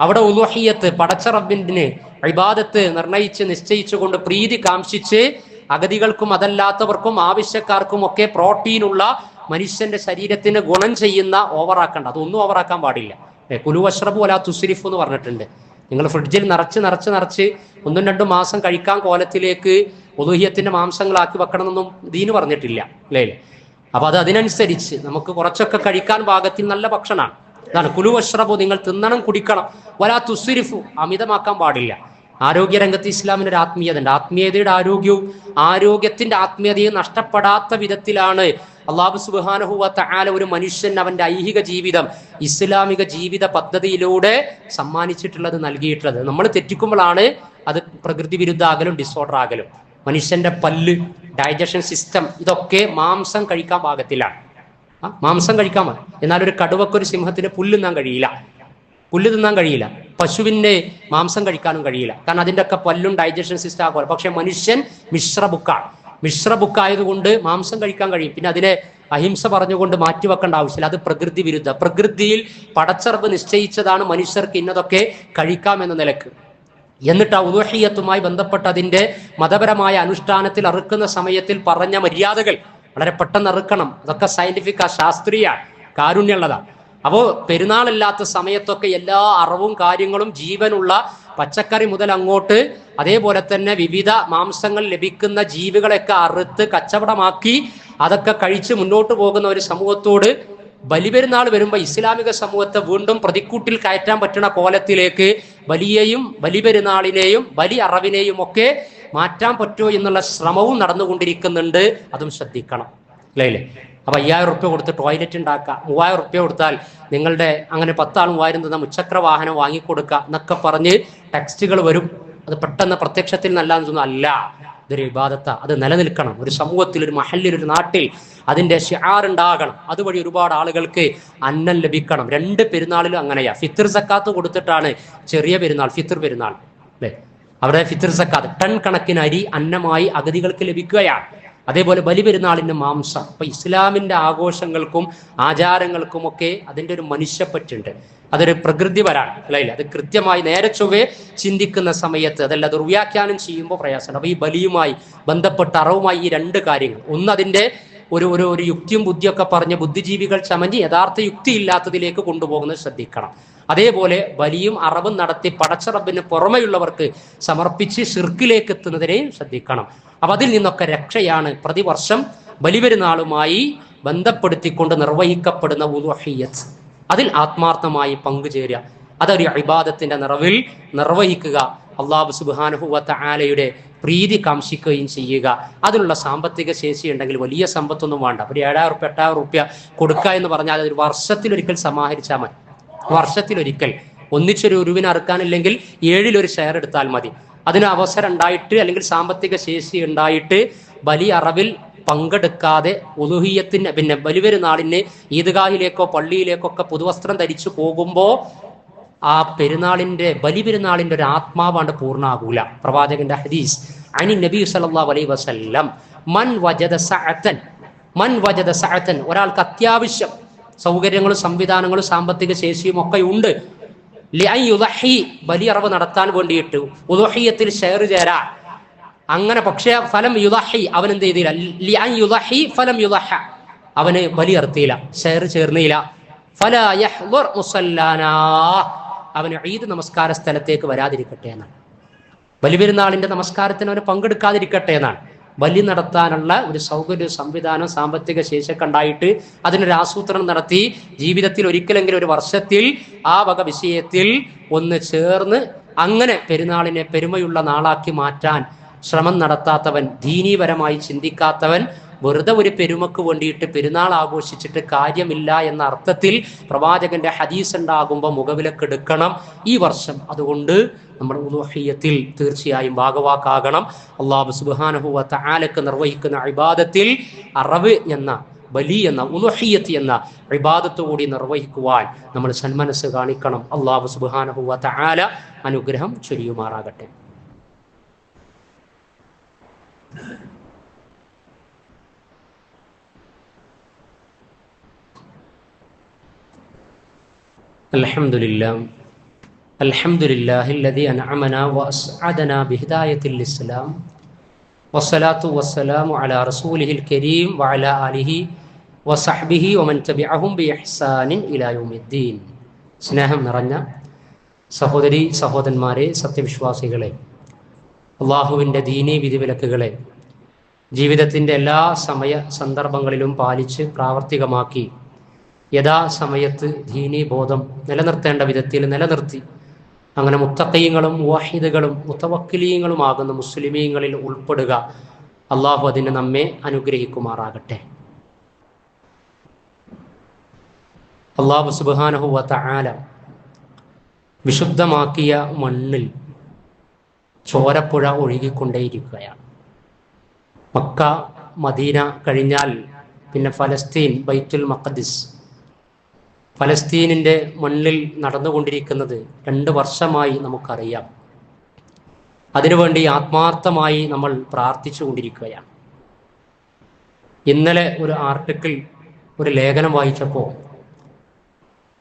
അവിടെ ഉളുഹിയ്യത്ത്, പടച്ച റബ്ബിന് ഇബാദത്ത് നിർണയിച്ച് നിശ്ചയിച്ചുകൊണ്ട് പ്രീതി കാംക്ഷിച്ച് അഗതികൾക്കും അതല്ലാത്തവർക്കും ആവശ്യക്കാർക്കും ഒക്കെ പ്രോട്ടീനുള്ള മനുഷ്യന്റെ ശരീരത്തിന് ഗുണം ചെയ്യുന്ന ഓവറാക്കണ്ട. അതൊന്നും ഓവറാക്കാൻ പാടില്ല. കുലു വഷ്റബു വലാ തുസ്രിഫു എന്ന് പറഞ്ഞിട്ടുണ്ട്. നിങ്ങൾ ഫ്രിഡ്ജിൽ നിറച്ച് 1-2 മാസം കഴിക്കാൻ കോലത്തിലേക്ക് ഉളുഹിയ്യത്തിന്റെ മാംസങ്ങളാക്കി വെക്കണമെന്നൊന്നും ദീന് പറഞ്ഞിട്ടില്ല, അല്ലേ? അപ്പൊ അത് അതിനനുസരിച്ച് നമുക്ക് കുറച്ചൊക്കെ കഴിക്കാൻ പാകത്തിൽ നല്ല ഭക്ഷണമാണ്. അതാണ് കുലു വഷ്റബു, നിങ്ങൾ തിന്നണം, കുടിക്കണം. വലാ തുസ്രിഫു, അമിതമാക്കാൻ പാടില്ല. ആരോഗ്യരംഗത്ത് ഇസ്ലാമിന്റെ ഒരു ആത്മീയത ഉണ്ട്. ആത്മീയതയുടെ ആരോഗ്യത്തിന്റെ ആത്മീയതയെ നഷ്ടപ്പെടാത്ത വിധത്തിലാണ് അല്ലാഹു സുബ്ഹാനഹു വ തആല ഒരു മനുഷ്യൻ അവന്റെ ഐഹിക ജീവിതം ഇസ്ലാമിക ജീവിത പദ്ധതിയിലൂടെ സമ്മാനിച്ചിട്ടുള്ളത്, നൽകിയിട്ടുള്ളത്. നമ്മൾ തെറ്റിക്കുമ്പോഴാണ് അത് പ്രകൃതി വിരുദ്ധ ആകലും ഡിസോർഡർ ആകലും. മനുഷ്യന്റെ പല്ല്, ഡൈജഷൻ സിസ്റ്റം, ഇതൊക്കെ മാംസം കഴിക്കാൻ പാകത്തിലാണ്. മാംസം കഴിക്കാൻ മതി. എന്നാൽ ഒരു കടുവക്കൊരു സിംഹത്തിന് പുല്ല് തിന്നാൻ കഴിയില്ല. പശുവിന്റെ മാംസം കഴിക്കാനും കഴിയില്ല. കാരണം അതിൻ്റെ ഒക്കെ പല്ലും ഡൈജഷൻ സിസ്റ്റം ആകുമല്ലോ. പക്ഷെ മനുഷ്യൻ മിശ്ര ബുക്കായതുകൊണ്ട് മാംസം കഴിക്കാൻ കഴിയും. പിന്നെ അതിനെ അഹിംസ പറഞ്ഞുകൊണ്ട് മാറ്റിവെക്കേണ്ട ആവശ്യമില്ല. അത് പ്രകൃതി വിരുദ്ധ. പ്രകൃതിയിൽ പടച്ചറബ് നിശ്ചയിച്ചതാണ് മനുഷ്യർക്ക് ഇന്നതൊക്കെ കഴിക്കാമെന്ന നിലക്ക്. എന്നിട്ട് ആ ഉളുഹിയ്യത്തുമായി ബന്ധപ്പെട്ട് അതിന്റെ മതപരമായ അനുഷ്ഠാനത്തിൽ അറുക്കുന്ന സമയത്തിൽ പറഞ്ഞ മര്യാദകൾ വളരെ പെട്ടെന്ന് അറുക്കണം. അതൊക്കെ സയന്റിഫിക്, ശാസ്ത്രീയ, കാരുണ്യമുള്ളതാണ്. അപ്പോൾ പെരുന്നാളില്ലാത്ത സമയത്തൊക്കെ എല്ലാ അറവും കാര്യങ്ങളും ജീവനുള്ള പച്ചക്കറി മുതൽ അങ്ങോട്ട്, അതേപോലെ തന്നെ വിവിധ മാംസങ്ങൾ ലഭിക്കുന്ന ജീവികളെയൊക്കെ അറുത്ത് കച്ചവടമാക്കി അതൊക്കെ കഴിച്ച് മുന്നോട്ട് പോകുന്ന ഒരു സമൂഹത്തോട് ബലിപെരുന്നാൾ വരുമ്പോൾ ഇസ്ലാമിക സമൂഹത്തെ വീണ്ടും പ്രതിക്കൂട്ടിൽ കയറ്റാൻ പറ്റുന്ന കോലത്തിലേക്ക് ബലിപെരുന്നാളിനെയും ബലി അറവിനെയും ഒക്കെ മാറ്റാൻ പറ്റുമോ എന്നുള്ള ശ്രമവും നടന്നുകൊണ്ടിരിക്കുന്നുണ്ട്. അതും ശ്രദ്ധിക്കണം, അല്ലേ? അപ്പൊ 5000 റുപ്യ കൊടുത്ത് ടോയ്ലറ്റ് ഉണ്ടാക്കുക, 3000 റുപ്യ കൊടുത്താൽ നിങ്ങളുടെ അങ്ങനെ 10 ആളും 3000 തന്ന മുച്ചക്ര വാഹനം വാങ്ങിക്കൊടുക്കുക എന്നൊക്കെ പറഞ്ഞ് ടെക്സ്റ്റുകൾ വരും. അത് പെട്ടെന്ന് പ്രത്യക്ഷത്തിൽ നല്ലതെന്ന് തോന്നുന്നു. അല്ല, ഇതൊരു ഇബാദത്താ. അത് നിലനിൽക്കണം. ഒരു സമൂഹത്തിൽ, ഒരു മഹല്ലിൽ, ഒരു നാട്ടിൽ അതിന്റെ ഷിആർ ഉണ്ടാകണം. അതുവഴി ഒരുപാട് ആളുകൾക്ക് അന്നം ലഭിക്കണം. 2 പെരുന്നാളിലും അങ്ങനെയാ. ഫിത്ർ സക്കാത്ത് കൊടുത്തിട്ടാണ് ചെറിയ പെരുന്നാൾ, ഫിത്ർ പെരുന്നാൾ, അല്ലെ? അവിടെ ഫിത്ർ സക്കാത്ത് ടൺ കണക്കിന് അരി അന്നമായി അഗതികൾക്ക് ലഭിക്കുകയാണ്. അതേപോലെ ബലിപെരുന്നാളിന്റെ മാംസം. അപ്പൊ ഇസ്ലാമിന്റെ ആഘോഷങ്ങൾക്കും ആചാരങ്ങൾക്കും ഒക്കെ അതിന്റെ ഒരു മനുഷ്യപ്പറ്റുണ്ട്. അതൊരു പ്രകൃതിപരാണ്, അല്ലേ? അത് കൃത്യമായി നേരെ ചൊവ്വേ ചിന്തിക്കുന്ന സമയത്ത് അതല്ല ദുർവ്യാഖ്യാനം ചെയ്യുമ്പോൾ പ്രയാസമുണ്ട്. അപ്പൊ ഈ ബലിയുമായി ബന്ധപ്പെട്ട അറവുമായി ഈ 2 കാര്യങ്ങൾ, ഒന്ന് അതിന്റെ ഒരു യുക്തിയും ബുദ്ധിയൊക്കെ പറഞ്ഞ് ബുദ്ധിജീവികൾ ചമഞ്ഞ് യഥാർത്ഥ യുക്തി ഇല്ലാത്തതിലേക്ക് കൊണ്ടുപോകുന്നത് ശ്രദ്ധിക്കണം. അതേപോലെ ബലിയും അറവും നടത്തി പടച്ച റബ്ബിന് പുറമെയുള്ളവർക്ക് സമർപ്പിച്ച് ശിർക്കിലേക്ക് എത്തുന്നതിനെയും ശ്രദ്ധിക്കണം. അപ്പൊ അതിൽ നിന്നൊക്കെ രക്ഷയാണ് പ്രതിവർഷം ബലിപെരുന്നാളുമായി ബന്ധപ്പെടുത്തിക്കൊണ്ട് നിർവഹിക്കപ്പെടുന്ന ഉളുഹിയ്യത്ത്. അതിൽ ആത്മാർത്ഥമായി പങ്കുചേരുക, അതൊരു ഇബാദത്തിന്റെ നിറവിൽ നിർവഹിക്കുക, അല്ലാഹു സുബ്ഹാനഹു വ തആലയുടെ പ്രീതി കാംക്ഷിക്കുകയും ചെയ്യുക. അതിനുള്ള സാമ്പത്തിക ശേഷി ഉണ്ടെങ്കിൽ വലിയ സമ്പത്തൊന്നും വേണ്ട. ഒരു 7000 റുപ്യ 8000 റുപ്യ കൊടുക്കുക എന്ന് പറഞ്ഞാൽ അതൊരു വർഷത്തിലൊരിക്കൽ സമാഹരിച്ചാൽ മതി. വർഷത്തിലൊരിക്കൽ ഒന്നിച്ചൊരു ഉരുവിനെ അറുക്കാനില്ലെങ്കിൽ 7-ൽ 1 ഷെയർ എടുത്താൽ മതി. അതിന് അവസരം ഉണ്ടായിട്ട് അല്ലെങ്കിൽ സാമ്പത്തിക ശേഷി ഉണ്ടായിട്ട് ബലി അറവിൽ പങ്കെടുക്കാതെ ഉളുഹിയ്യത്തിന് പിന്നെ ബലിപെരുന്നാളിന് ഈദ്ഗാഹിലേക്കോ പള്ളിയിലേക്കോ ഒക്കെ പുതുവസ്ത്രം ധരിച്ചു പോകുമ്പോൾ ആ ബലിപെരുന്നാളിന്റെ ഒരു ആത്മാവാണ്ട് പൂർണ്ണാകൂല. പ്രവാചകന്റെ ഹദീസ് അനി നബി സല്ലല്ലാഹു അലൈഹി വസല്ലം മൻ വജദ സഅതൻ ഒരാൾക്ക് അത്യാവശ്യം സൗകര്യങ്ങളും സംവിധാനങ്ങളും സാമ്പത്തിക ശേഷിയും ഒക്കെ ഉണ്ട്, ബലി അറവ് നടത്താൻ വേണ്ടിയിട്ട് ഉളുഹിയ്യത്തിൽ ഷെയർ ചേരാൻ. അങ്ങനെ പക്ഷേ ഫലം യുദഹി, അവൻ എന്ത് ചെയ്തില്ല? ഫലം യുദഹ, അവന് ബലി അറുത്തിയില്ല, ഷെയർ ചേർന്നില്ല. ഫലാ യഹ്ദുർ മുസല്ലാനാ, അവന് ഈദ് നമസ്കാര സ്ഥലത്തേക്ക് വരാതിരിക്കട്ടെ എന്നാണ്. ബലിപെരുന്നാളിന്റെ നമസ്കാരത്തിന് അവന് പങ്കെടുക്കാതിരിക്കട്ടെ എന്നാണ്. ബലി നടത്താനുള്ള ഒരു സൗകര്യ സംവിധാനം സാമ്പത്തിക ശേഷിയൊക്കെ ഉണ്ടായിട്ട് അതിനൊരു ആസൂത്രണം നടത്തി ജീവിതത്തിൽ ഒരിക്കലെങ്കിലും ഒരു വർഷത്തിൽ ആ വക വിഷയത്തിൽ ഒന്ന് ചേർന്ന് അങ്ങനെ പെരുന്നാളിനെ പെരുമയുള്ള നാളാക്കി മാറ്റാൻ ശ്രമം നടത്താത്തവൻ, ദീനീപരമായി ചിന്തിക്കാത്തവൻ, വെറുതെ ഒരു പെരുമക്ക് വേണ്ടിയിട്ട് പെരുന്നാൾ ആഘോഷിച്ചിട്ട് കാര്യമില്ല എന്ന അർത്ഥത്തിൽ പ്രവാചകന്റെ ഹദീസ് ഉണ്ടാകുമ്പോൾ മുഖവിലക്കെടുക്കണം ഈ വർഷം. അതുകൊണ്ട് നമ്മുടെ ഉളുഹിയ്യത്തിൽ തീർച്ചയായും ഭാഗവാക്കാകണം. അല്ലാഹു സുബ്ഹാനഹു വ തആലക്ക് നിർവഹിക്കുന്ന ഇബാദത്തിൽ അറവ് എന്ന ബലി എന്ന ഉളുഹിയ്യത്ത് എന്ന ഇബാദത്ത് കൂടി നിർവഹിക്കുവാൻ നമ്മൾ സന്മനസ് കാണിക്കണം. അല്ലാഹു സുബ്ഹാനഹു വ തആല അനുഗ്രഹം ചൊരിയുമാറാകട്ടെ. അൽഹംദുലില്ലാഹില്ലദീ അൻഅമനാ വഅസ്അദനാ ബിഹിദായത്തിൽ ഇസ്ലാം വസ്സലാത്തു വസ്സലാമു അലാ റസൂലിഹിൽ കരീം വഅലാ ആലിഹി വസഹ്ബിഹി വമൻ തബിഅഹും ബിഇഹ്സാനിൻ ഇലാ യൗമിദ്ദീൻ. സ്നേഹം നിറഞ്ഞ സഹോദരീ സഹോദരന്മാരെ, സത്യവിശ്വാസികളെ, അള്ളാഹുവിൻ്റെ ദീനീ വിധിവിലക്കുകളെ ജീവിതത്തിൻ്റെ എല്ലാ സമയ സന്ദർഭങ്ങളിലും പാലിച്ച് പ്രാവർത്തികമാക്കി യഥാസമയത്ത് ദീനീ ബോധം നിലനിർത്തേണ്ട വിധത്തിൽ നിലനിർത്തി അങ്ങനെ മുത്തഖീങ്ങളും മുവഹിദുകളും മുതവക്കിലീങ്ങളുമാകുന്ന മുസ്ലിമീങ്ങളിൽ ഉൾപ്പെടുക. അള്ളാഹു അതിന് നമ്മെ അനുഗ്രഹിക്കുമാറാകട്ടെ. അള്ളാഹു സുബ്ഹാനഹു വ തആല വിശുദ്ധമാക്കിയ മണ്ണിൽ ചോരപ്പുഴ ഒഴുകിക്കൊണ്ടേയിരിക്കുകയാണ്. മക്ക മദീന കഴിഞ്ഞാൽ പിന്നെ ഫലസ്തീൻ, ബൈത്തുൽ മഖ്ദിസ്, ഫലസ്തീനിൻ്റെ മണ്ണിൽ നടന്നുകൊണ്ടിരിക്കുന്നത് 2 വർഷമായി നമുക്കറിയാം. അതിനുവേണ്ടി ആത്മാർത്ഥമായി നമ്മൾ പ്രാർത്ഥിച്ചു കൊണ്ടിരിക്കുകയാണ്. ഇന്നലെ ഒരു ആർട്ടിക്കിൾ, ഒരു ലേഖനം വായിച്ചപ്പോൾ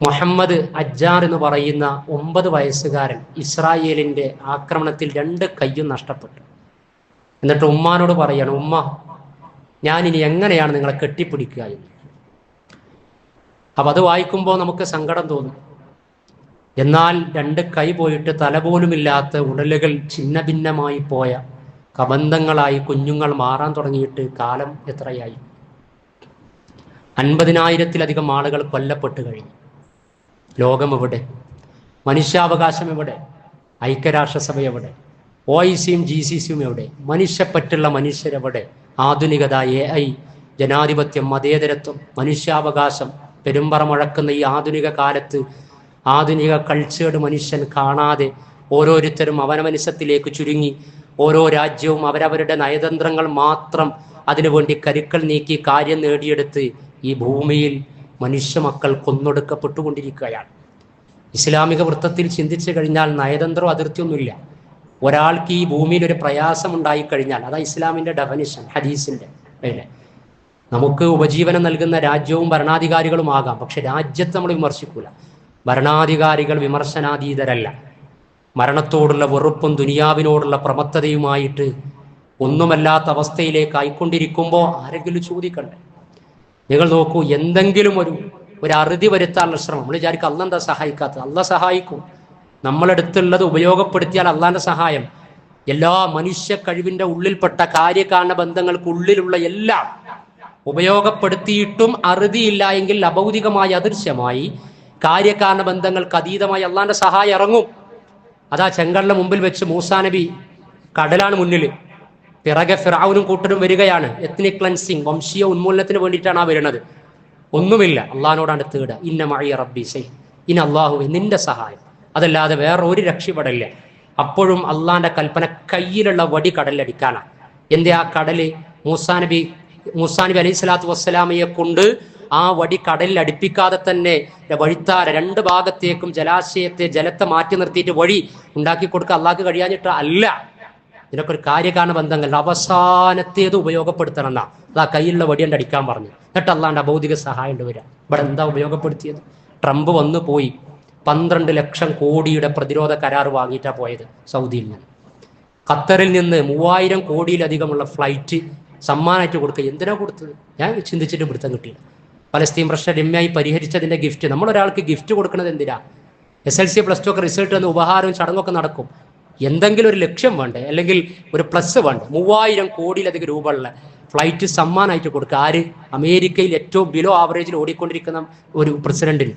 മുഹമ്മദ് അജ്ജാർ എന്ന് പറയുന്ന 9 വയസ്സുകാരൻ ഇസ്രായേലിൻ്റെ ആക്രമണത്തിൽ 2 കൈയും നഷ്ടപ്പെട്ടു. എന്നിട്ട് ഉമ്മാനോട് പറയാണ്, ഉമ്മ, ഞാനിനി എങ്ങനെയാണ് നിങ്ങളെ കെട്ടിപ്പിടിക്കുക എന്ന്. അപ്പം അത് വായിക്കുമ്പോൾ നമുക്ക് സങ്കടം തോന്നും. എന്നാൽ 2 കൈ പോയിട്ട് തല പോലുമില്ലാത്ത ഉടലുകൾ ഛിന്ന ഭിന്നമായി പോയ കബന്ധങ്ങളായി കുഞ്ഞുങ്ങൾ മാറാൻ തുടങ്ങിയിട്ട് കാലം എത്രയായി? 50,000-ത്തിലധികം ആളുകൾ കൊല്ലപ്പെട്ട് കഴിഞ്ഞു. ലോകം എവിടെ? മനുഷ്യാവകാശം എവിടെ? ഐക്യരാഷ്ട്രസഭ എവിടെ? OIC-യും GCC-യും എവിടെ? മനുഷ്യപ്പറ്റുള്ള മനുഷ്യരെവിടെ? ആധുനികത, AI, ജനാധിപത്യം, മതേതരത്വം, മനുഷ്യാവകാശം പെരുമ്പറ മുഴക്കുന്ന ഈ ആധുനിക കാലത്ത് ആധുനിക കൾച്ചേർഡ് മനുഷ്യൻ കാണാതെ ഓരോരുത്തരും അവനവനുസത്തിലേക്ക് ചുരുങ്ങി ഓരോ രാജ്യവും അവരവരുടെ നയതന്ത്രങ്ങൾ മാത്രം അതിനുവേണ്ടി കരുക്കൾ നീക്കി കാര്യം നേടിയെടുത്ത് ഈ ഭൂമിയിൽ മനുഷ്യ മക്കൾ കൊന്നൊടുക്കപ്പെട്ടുകൊണ്ടിരിക്കുകയാണ്. ഇസ്ലാമിക വൃത്തത്തിൽ ചിന്തിച്ചു കഴിഞ്ഞാൽ നയതന്ത്രം അതിർത്തിയൊന്നുമില്ല. ഒരാൾക്ക് ഈ ഭൂമിയിൽ ഒരു പ്രയാസം ഉണ്ടായിക്കഴിഞ്ഞാൽ, അതാ ഇസ്ലാമിൻ്റെ ഡെഫിനിഷൻ, ഹദീസിൻ്റെ അല്ലേ. നമുക്ക് ഉപജീവനം നൽകുന്ന രാജ്യവും ഭരണാധികാരികളുമാകാം, പക്ഷെ രാജ്യത്തെ നമ്മൾ വിമർശിക്കൂല. ഭരണാധികാരികൾ വിമർശനാതീതരല്ല. മരണത്തോടുള്ള വെറുപ്പും ദുനിയാവിനോടുള്ള പ്രമത്തതയുമായിട്ട് ഒന്നുമല്ലാത്ത അവസ്ഥയിലേക്ക് ആയിക്കൊണ്ടിരിക്കുമ്പോൾ ആരെങ്കിലും ചോദിക്കണ്ടേ? നിങ്ങൾ നോക്കൂ, എന്തെങ്കിലും ഒരു അറുതി വരുത്താനുള്ള ശ്രമം. നമ്മൾ വിചാരിക്കും അള്ളാഹ് എന്താ സഹായിക്കാത്തത്? അള്ളാഹ് സഹായിക്കും. നമ്മളെടുത്തുള്ളത് ഉപയോഗപ്പെടുത്തിയാൽ അള്ളാഹിന്റെ സഹായം. എല്ലാ മനുഷ്യ കഴിവിന്റെ ഉള്ളിൽപ്പെട്ട കാര്യകാരണ ബന്ധങ്ങൾക്കുള്ളിലുള്ള എല്ലാം ഉപയോഗപ്പെടുത്തിയിട്ടും അറുതിയില്ല എങ്കിൽ അഭൗതികമായി അദൃശ്യമായി കാര്യകാരണ ബന്ധങ്ങൾക്ക് അതീതമായി അള്ളാഹിന്റെ സഹായം ഇറങ്ങും. അതാ ചെങ്കടലിന്റെ മുമ്പിൽ വെച്ച് മൂസാ നബി, കടലാണ് മുന്നിൽ, പിറകെ ഫിറഔനും കൂട്ടരും വരികയാണ്. എത്നിക് ക്ലൻസിങ്, വംശീയ ഉന്മൂലനത്തിന് വേണ്ടിയിട്ടാണ് ആ വരുന്നത്. ഒന്നുമില്ല, അള്ളാഹിനോടാണ് തേടുക. ഇന്ന മഅയ റബ്ബി സയഹ്ദിൻ, ഇന്ന അല്ലാഹുവേ നിന്റെ സഹായം, അതല്ലാതെ വേറെ ഒരു രക്ഷപ്പെടില്ല. അപ്പോഴും അള്ളാഹിന്റെ കൽപ്പന കയ്യിലുള്ള വടി കടലിലടിക്കാനാണ്. എന്തേ ആ കടല് മൂസാ നബി അലൈഹി സ്വലാത്തു വസ്സലാമയെ കൊണ്ട് ആ വടി കടലിൽ അടുപ്പിക്കാതെ തന്നെ വഴിത്താര 2 ഭാഗത്തേക്കും ജലത്തെ മാറ്റി നിർത്തിയിട്ട് വഴി ഉണ്ടാക്കി കൊടുക്കുക അള്ളാഹ്ക്ക് കഴിയാഞ്ഞിട്ട് അല്ല. ഇതിനൊക്കെ ഒരു കാര്യകാരണ ബന്ധങ്ങൾ. അവസാനത്തേത് ഉപയോഗപ്പെടുത്തണം എന്നാ അതാ കയ്യിലുള്ള വടി കൊണ്ട് അടിക്കാൻ പറഞ്ഞു. എന്നിട്ട് അള്ളാഹിന്റെ അഭൗതിക സഹായം ഉണ്ട് വരാം. ഇവിടെ എന്താ ഉപയോഗപ്പെടുത്തിയത്? ട്രംപ് വന്നു പോയി 12 ലക്ഷം കോടിയുടെ പ്രതിരോധ കരാർ വാങ്ങിയിട്ടാണ് പോയത് സൗദിയിൽ നിന്ന്. ഖത്തറിൽ നിന്ന് 3000 കോടിയിലധികമുള്ള ഫ്ലൈറ്റ് സമ്മാനമായിട്ട് കൊടുക്കുക. എന്തിനാ കൊടുത്തത്? ഞാൻ ചിന്തിച്ചിട്ട് പിടുത്തം കിട്ടിയില്ല. പലസ്തീൻ പ്രശ്നം രമ്യമായി പരിഹരിച്ചതിന്റെ ഗിഫ്റ്റ്. നമ്മളൊരാൾക്ക് ഗിഫ്റ്റ് കൊടുക്കുന്നത് എന്തിനാ? SLC പ്ലസ് ടു ഒക്കെ റിസൾട്ട് വന്ന് ഉപഹാരവും ചടങ്ങൊക്കെ നടക്കും. എന്തെങ്കിലും ഒരു ലക്ഷ്യം വേണ്ടേ, അല്ലെങ്കിൽ ഒരു പ്ലസ് വേണ്ടേ? 3000 കോടിയിലധികം രൂപയുള്ള ഫ്ലൈറ്റ് സമ്മാനമായിട്ട് കൊടുക്കുക. ആര്? അമേരിക്കയിൽ ഏറ്റവും ബിലോ ആവറേജിൽ ഓടിക്കൊണ്ടിരിക്കുന്ന ഒരു പ്രസിഡന്റിന്.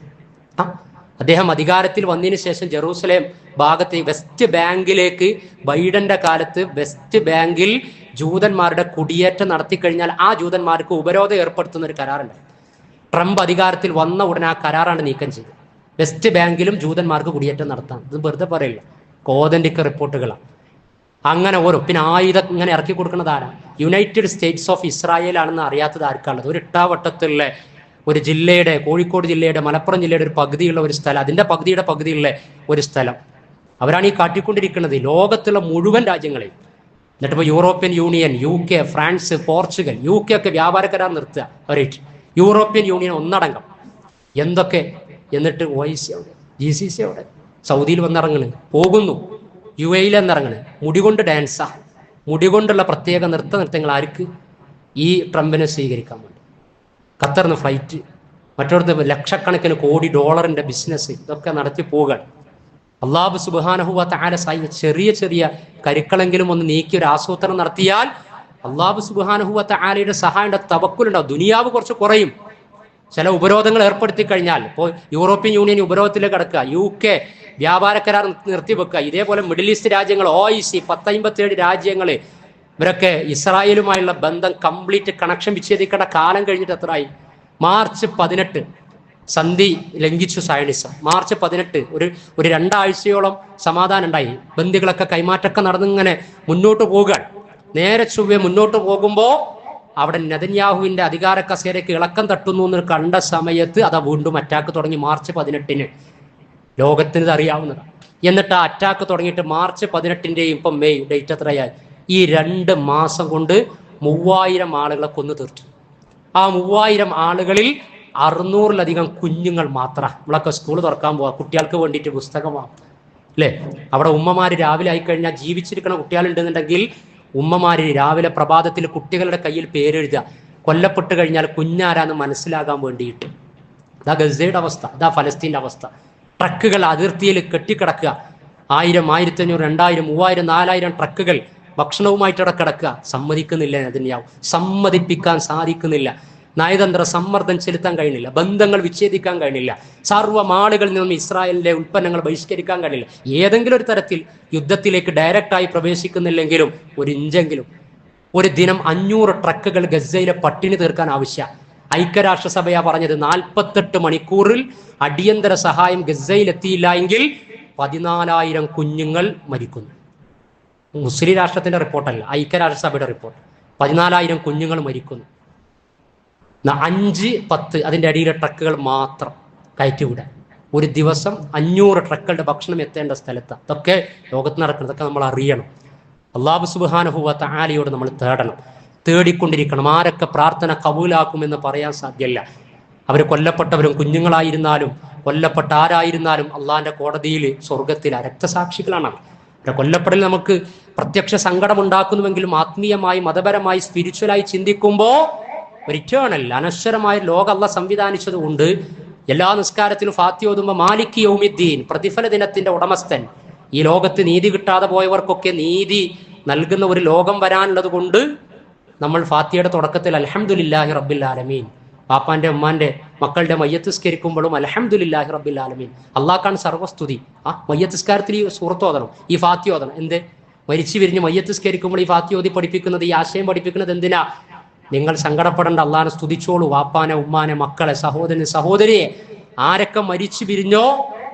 അദ്ദേഹം അധികാരത്തിൽ വന്നതിന് ശേഷം ജെറൂസലേം ഭാഗത്ത് വെസ്റ്റ് ബാങ്കിലേക്ക് ബൈഡന്റെ കാലത്ത് വെസ്റ്റ് ബാങ്കിൽ ജൂതന്മാരുടെ കുടിയേറ്റം നടത്തിക്കഴിഞ്ഞാൽ ആ ജൂതന്മാർക്ക് ഉപരോധം ഏർപ്പെടുത്തുന്ന ഒരു കരാറുണ്ട്. ട്രംപ് അധികാരത്തിൽ വന്ന ഉടനെ ആ കരാറാണ് നീക്കം ചെയ്തത്. വെസ്റ്റ് ബാങ്കിലും ജൂതന്മാർക്ക് കുടിയേറ്റം നടത്താം. ഇത് വെറുതെ പറയില്ല, കോതന്റിക്ക റിപ്പോർട്ടുകളാണ്. അങ്ങനെ ഓരോ പിന്നെ ആയുധം ഇങ്ങനെ ഇറക്കി കൊടുക്കുന്നത് ആരാണ്? യുണൈറ്റഡ് സ്റ്റേറ്റ്സ് ഓഫ് ഇസ്രായേൽ ആണെന്ന് അറിയാത്തത് ആർക്കാണുള്ളത്? ഒരു ഇട്ടാവട്ടത്തുള്ള ഒരു ജില്ലയുടെ, കോഴിക്കോട് ജില്ലയുടെ, മലപ്പുറം ജില്ലയുടെ ഒരു പകുതിയുള്ള ഒരു സ്ഥലം, അതിന്റെ പകുതിയുള്ള ഒരു സ്ഥലം അവരാണ് ഈ കാട്ടിക്കൊണ്ടിരിക്കുന്നത് ലോകത്തുള്ള മുഴുവൻ രാജ്യങ്ങളെയും. എന്നിട്ടിപ്പോൾ European union, UK, France, Portugal, UK ഒക്കെ വ്യാപാര കരാർ നിർത്തുക അവരായിട്ട്. യൂറോപ്യൻ യൂണിയൻ ഒന്നടങ്കം എന്തൊക്കെ. എന്നിട്ട് OIC അവിടെ, GCC അവിടെ, സൗദിയിൽ വന്നിറങ്ങണ്, പോകുന്നു, UAE വന്നിറങ്ങണ്, മുടികൊണ്ട് ഡാൻസാ, മുടികൊണ്ടുള്ള പ്രത്യേക നൃത്തങ്ങൾ ആർക്ക്? ഈ ട്രംപിനെ സ്വീകരിക്കാൻ വേണ്ടി. ഖത്തറിന് ഫ്ലൈറ്റ്, മറ്റൊരുത്ത് ലക്ഷക്കണക്കിന് കോടി ഡോളറിന്റെ ബിസിനസ്, ഇതൊക്കെ നടത്തി പോവുകയാണ്. അല്ലാഹു സുബ്ഹാനഹു വ തആല ചെറിയ ചെറിയ കരുക്കളെങ്കിലും ഒന്ന് നീക്കി ഒരു ആസൂത്രണം നടത്തിയാൽ അല്ലാഹു സുബ്ഹാനഹു വ തആലയുടെ സഹായം, തവക്കുലുണ്ടാവും. ദുനിയാവ് കുറച്ച് കുറയും ചില ഉപരോധങ്ങൾ ഏർപ്പെടുത്തി കഴിഞ്ഞാൽ. ഇപ്പോൾ യൂറോപ്യൻ യൂണിയൻ ഉപരോധത്തിലേക്ക് കടക്കുക, UK വ്യാപാര കരാർ നിർത്തിവെക്കുക. ഇതേപോലെ മിഡിൽ ഈസ്റ്റ് രാജ്യങ്ങൾ, OIC 157 രാജ്യങ്ങൾ, ഇവരൊക്കെ ഇസ്രായേലുമായുള്ള ബന്ധം കംപ്ലീറ്റ് കണക്ഷൻ വിച്ഛേദിക്കേണ്ട കാലം കഴിഞ്ഞിട്ട് എത്രയായി? മാർച്ച് 18 സന്ധി ലംഘിച്ചു സയനിസം. മാർച്ച് 18 ഒരു 2 ആഴ്ചയോളം സമാധാനം ഉണ്ടായി. ബന്ദികളൊക്കെ കൈമാറ്റമൊക്കെ നടന്നിങ്ങനെ മുന്നോട്ട് പോകുകയാണ്. നേരെ ചൊവ്വെ മുന്നോട്ട് പോകുമ്പോൾ അവിടെ നെതന്യാഹുവിന്റെ അധികാര കസേരയ്ക്ക് ഇളക്കം തട്ടുന്നു എന്ന് കണ്ട സമയത്ത് അതാ വീണ്ടും അറ്റാക്ക് തുടങ്ങി. മാർച്ച് 18 ലോകത്തിന് ഇത് അറിയാവുന്നതാണ്. എന്നിട്ട് ആ അറ്റാക്ക് തുടങ്ങിയിട്ട് മാർച്ച് 18 ഇപ്പം മെയ് ഡേറ്റ് എത്രയായി? ഈ 2 മാസം കൊണ്ട് 3000 ആളുകളെ കൊന്നു തീർത്തു. ആ 3000 ആളുകളിൽ 600-ലധികം കുഞ്ഞുങ്ങൾ മാത്രം. നമ്മളൊക്കെ സ്കൂൾ തുറക്കാൻ പോവാ, കുട്ടികൾക്ക് വേണ്ടിയിട്ട് പുസ്തകമാണ് അല്ലേ? അവിടെ ഉമ്മമാര് രാവിലെ ആയിക്കഴിഞ്ഞാൽ ജീവിച്ചിരിക്കുന്ന കുട്ടികളുണ്ടെന്നുണ്ടെങ്കിൽ ഉമ്മമാര് രാവിലെ പ്രഭാതത്തിൽ കുട്ടികളുടെ കയ്യിൽ പേരെഴുതുക, കൊല്ലപ്പെട്ട് കഴിഞ്ഞാൽ കുഞ്ഞാരാന്ന് മനസ്സിലാകാൻ വേണ്ടിയിട്ട്. അതാ ഗസയുടെ അവസ്ഥ, അതാ ഫലസ്തീൻ്റെ അവസ്ഥ. ട്രക്കുകൾ അതിർത്തിയിൽ കെട്ടിക്കിടക്കുക, 1000, 1500, 2000, 3000, 4000 ട്രക്കുകൾ ഭക്ഷണവുമായിട്ട് അവിടെ കിടക്കുക. സമ്മതിക്കുന്നില്ല നെതന്യാഹു, സമ്മതിപ്പിക്കാൻ സാധിക്കുന്നില്ല. നയതന്ത്ര സമ്മർദ്ദം ചെലുത്താൻ കഴിയുന്നില്ല, ബന്ധങ്ങൾ വിച്ഛേദിക്കാൻ കഴിയുന്നില്ല, സർവ്വമാളുകളിൽ നിന്നും ഇസ്രായേലിന്റെ ഉൽപ്പന്നങ്ങൾ ബഹിഷ്കരിക്കാൻ കഴിയില്ല. ഏതെങ്കിലും ഒരു തരത്തിൽ യുദ്ധത്തിലേക്ക് ഡയറക്റ്റായി പ്രവേശിക്കുന്നില്ലെങ്കിലും ഒരു ഇഞ്ചെങ്കിലും ഒരു ദിനം 500 ട്രക്കുകൾ ഗസയിലെ പട്ടിണി തീർക്കാൻ ആവശ്യം. ഐക്യരാഷ്ട്രസഭയാ പറഞ്ഞത് 48 മണിക്കൂറിൽ അടിയന്തര സഹായം ഗസയിൽ എത്തിയില്ല എങ്കിൽ 14,000 കുഞ്ഞുങ്ങൾ മരിക്കുന്നു. മുസ്ലിം രാഷ്ട്രത്തിന്റെ റിപ്പോർട്ടല്ല, ഐക്യരാഷ്ട്രസഭയുടെ റിപ്പോർട്ട്. 14,000 കുഞ്ഞുങ്ങൾ മരിക്കുന്നു. 5, 10 അതിൻ്റെ അടിയിലെ ട്രക്കുകൾ മാത്രം കയറ്റിവിടാൻ. ഒരു ദിവസം 500 ട്രക്കുകളുടെ ഭക്ഷണം എത്തേണ്ട സ്ഥലത്ത്. അതൊക്കെ ലോകത്ത് നടക്കുന്നതൊക്കെ നമ്മൾ അറിയണം. അല്ലാഹു സുബ്ഹാനഹു വ തആലയോട് നമ്മൾ തേടണം, തേടിക്കൊണ്ടിരിക്കണം. ആരൊക്കെ പ്രാർത്ഥന കബൂലാക്കുമെന്ന് പറയാൻ സാധ്യമല്ല. അവർ കൊല്ലപ്പെട്ടവരും കുഞ്ഞുങ്ങളായിരുന്നാലും കൊല്ലപ്പെട്ട ആരായിരുന്നാലും അള്ളാഹിന്റെ കോടതിയിൽ, സ്വർഗത്തിൽ രക്തസാക്ഷികളാണ്. അവരുടെ കൊല്ലപ്പെടൽ നമുക്ക് പ്രത്യക്ഷ സങ്കടം ഉണ്ടാക്കുന്നുവെങ്കിലും ആത്മീയമായി, മതപരമായി, സ്പിരിച്വലായി ചിന്തിക്കുമ്പോൾ ഒരു ഇറ്റേണൽ അനശ്വരമായ ലോക അല്ലാഹ് സംവിധാനിച്ചത് കൊണ്ട് എല്ലാ നിസ്കാരത്തിലും ഫാത്തിഹ ഓതുമ്പോൾ മാലിക് യൗമിദ്ദീൻ, പ്രതിഫല ദിനത്തിന്റെ ഉടമസ്ഥൻ, ഈ ലോകത്ത് നീതി കിട്ടാതെ പോയവർക്കൊക്കെ നീതി നൽകുന്ന ഒരു ലോകം വരാനുള്ളത് കൊണ്ട് നമ്മൾ ഫാത്തിഹയുടെ തുടക്കത്തിൽ അൽഹംദുലില്ലാഹി റബ്ബിൽ ആലമീൻ, പാപ്പാന്റെ ഉമ്മാന്റെ മക്കളുടെ മയ്യത്തിസ്കരിക്കുമ്പോഴും അൽഹംദുലില്ലാഹി റബ്ബിൽ ആലമീൻ, അള്ളാഹ്ക്കാണ് സർവസ്തുതി. മയ്യത്തിസ്കാരത്തിൽ ഈ സൂറത്ത് ഓതണം, ഈ ഫാത്തിഹ ഓതണം. എന്ത്? മരിച്ചു വിരിഞ്ഞ് മയ്യത്തിസ്കരിക്കുമ്പോൾ ഈ ഫാത്തിഹ ഓതി പഠിപ്പിക്കുന്നത്, ഈ ആശയം പഠിപ്പിക്കുന്നത് എന്തിനാ? നിങ്ങൾ സങ്കടപ്പെടേണ്ട, അള്ളാഹിനെ സ്തുതിച്ചോളൂ. വാപ്പാനെ, ഉമ്മാനെ, മക്കളെ, സഹോദരനെ, സഹോദരിയെ ആരൊക്കെ മരിച്ചു പിരിഞ്ഞോ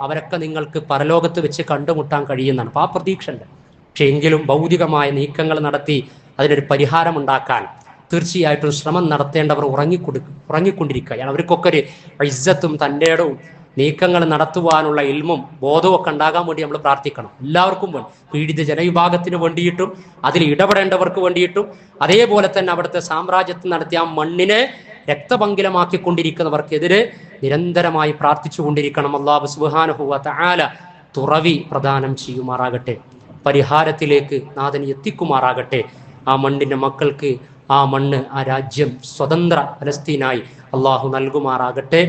അവരൊക്കെ നിങ്ങൾക്ക് പരലോകത്ത് വെച്ച് കണ്ടുമുട്ടാൻ കഴിയുന്നതാണ്. അപ്പോൾ ആ പ്രതീക്ഷ ഉണ്ട്. പക്ഷെ എങ്കിലും ഭൗതികമായ നീക്കങ്ങൾ നടത്തി അതിനൊരു പരിഹാരം ഉണ്ടാക്കാൻ തീർച്ചയായിട്ടും ശ്രമം നടത്തേണ്ടവർ ഉറങ്ങിക്കൊണ്ടിരിക്കുകയാണ്. അവർക്കൊക്കെ ഒരു ഇസ്സത്തും തൻ്റെടവും നീക്കങ്ങൾ നടത്തുവാനുള്ള ഇൽമും ബോധവും ഒക്കെ ഉണ്ടാകാൻ വേണ്ടി നമ്മൾ പ്രാർത്ഥിക്കണം. എല്ലാവർക്കും വേണ്ടി, പീഡിത ജനവിഭാഗത്തിന് വേണ്ടിയിട്ടും അതിൽ ഇടപെടേണ്ടവർക്ക് വേണ്ടിയിട്ടും, അതേപോലെ തന്നെ അവിടുത്തെ സാമ്രാജ്യത്തിൽ നടത്തിയ ആ മണ്ണിനെ രക്തപങ്കിലമാക്കിക്കൊണ്ടിരിക്കുന്നവർക്കെതിരെ നിരന്തരമായി പ്രാർത്ഥിച്ചു കൊണ്ടിരിക്കണം. അല്ലാഹു സുബ്ഹാനഹു വ തആല തുറവി പ്രദാനം ചെയ്യുമാറാകട്ടെ, പരിഹാരത്തിലേക്ക് നാഥൻ എത്തിക്കുമാറാകട്ടെ. ആ മണ്ണിന്റെ മക്കൾക്ക് ആ മണ്ണ്, ആ രാജ്യം സ്വതന്ത്ര ഫലസ്തീനായി അള്ളാഹു നൽകുമാറാകട്ടെ.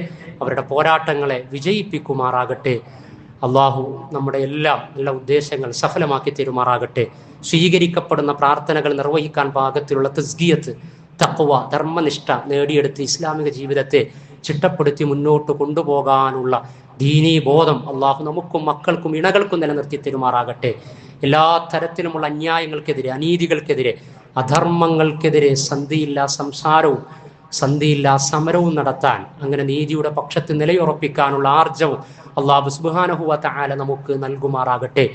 അവരുടെ പോരാട്ടങ്ങളെ വിജയിപ്പിക്കുമാറാകട്ടെ. അള്ളാഹു നമ്മുടെ എല്ലാം നല്ല ഉദ്ദേശങ്ങൾ സഫലമാക്കി തരുമാറാകട്ടെ. സ്വീകരിക്കപ്പെടുന്ന പ്രാർത്ഥനകൾ നിർവഹിക്കാൻ പാകത്തിലുള്ള തസ്കിയത്ത്, തഖ്വ, ധർമ്മനിഷ്ഠ നേടിയെടുത്ത് ഇസ്ലാമിക ജീവിതത്തെ ചിട്ടപ്പെടുത്തി മുന്നോട്ട് കൊണ്ടുപോകാനുള്ള ദീനീ ബോധം അള്ളാഹു നമുക്കും മക്കൾക്കും ഇണകൾക്കും നിലനിർത്തി തരുമാറാകട്ടെ. എല്ലാ തരത്തിലുമുള്ള അന്യായങ്ങൾക്കെതിരെ, അനീതികൾക്കെതിരെ, അധർമ്മങ്ങൾക്കെതിരെ സന്ധിയില്ലാ സംസാരവും സന്ധിയില്ലാ സമരവും നടത്താൻ, അങ്ങനെ നീതിയുടെ പക്ഷത്ത് നിലയുറപ്പിക്കാനുള്ള ആർജവും അള്ളാഹു സുബ്ഹാനഹു വ തആല നമുക്ക് നൽകുമാറാകട്ടെ.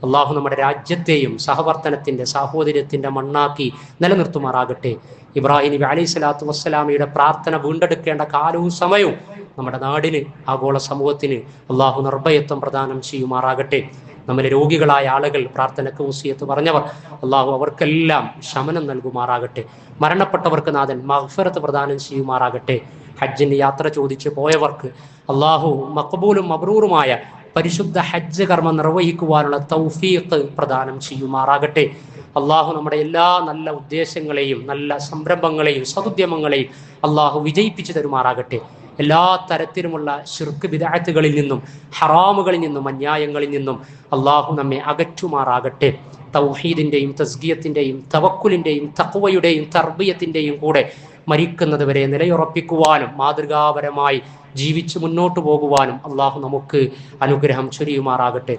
അള്ളാഹു നമ്മുടെ രാജ്യത്തെയും സഹവർത്തനത്തിന്റെ സാഹോദര്യത്തിന്റെ മണ്ണാക്കി നിലനിർത്തുമാറാകട്ടെ. ഇബ്രാഹിം നബി അലൈഹി സ്വലാത്തു വസ്സലാമയുടെ പ്രാർത്ഥന വീണ്ടെടുക്കേണ്ട കാലവും സമയവും നമ്മുടെ നാടിന്, ആഗോള സമൂഹത്തിന് അള്ളാഹു നിർഭയത്വം പ്രദാനം ചെയ്യുമാറാകട്ടെ. നമ്മിലെ രോഗികളായ ആളുകൾ, പ്രാർത്ഥനക്ക് വസിയത്ത് പറഞ്ഞവർ, അള്ളാഹു അവർക്കെല്ലാം ശമനം നൽകുമാറാകട്ടെ. മരണപ്പെട്ടവർക്ക് നാഥൻ മഗ്ഫിറത്ത് പ്രദാനം ചെയ്യുമാറാകട്ടെ. ഹജ്ജിന് യാത്ര ചോദിച്ച് പോയവർക്ക് അള്ളാഹു മഖ്ബൂലും മബ്രൂറുമായ പരിശുദ്ധ ഹജ്ജ് കർമ്മം നിർവഹിക്കുവാനുള്ള തൗഫീഖ് പ്രദാനം ചെയ്യുമാറാകട്ടെ. അള്ളാഹു നമ്മുടെ എല്ലാ നല്ല ഉദ്ദേശങ്ങളെയും നല്ല സംരംഭങ്ങളെയും സതുദ്യമങ്ങളെയും അള്ളാഹു വിജയിപ്പിച്ചു തരുമാറാകട്ടെ. എല്ലാ തരത്തിലുമുള്ള ശിർക്ക് ബിദ്അത്തുകളിൽ നിന്നും, ഹറാമുകളിൽ നിന്നും, അന്യായങ്ങളിൽ നിന്നും അള്ളാഹു നമ്മെ അകറ്റുമാറാകട്ടെ. തൗഹീദിന്റെയും തസ്കിയത്തിന്റെയും തവക്കുലിന്റെയും തഖ്വയുടെയും തർബിയത്തിന്റെയും കൂടെ മരിക്കുന്നത് വരെ നിലയുറപ്പിക്കുവാനും മാതൃകാപരമായി ജീവിച്ചു മുന്നോട്ട് പോകുവാനും അള്ളാഹു നമുക്ക് അനുഗ്രഹം ചൊരിയുമാറാകട്ടെ.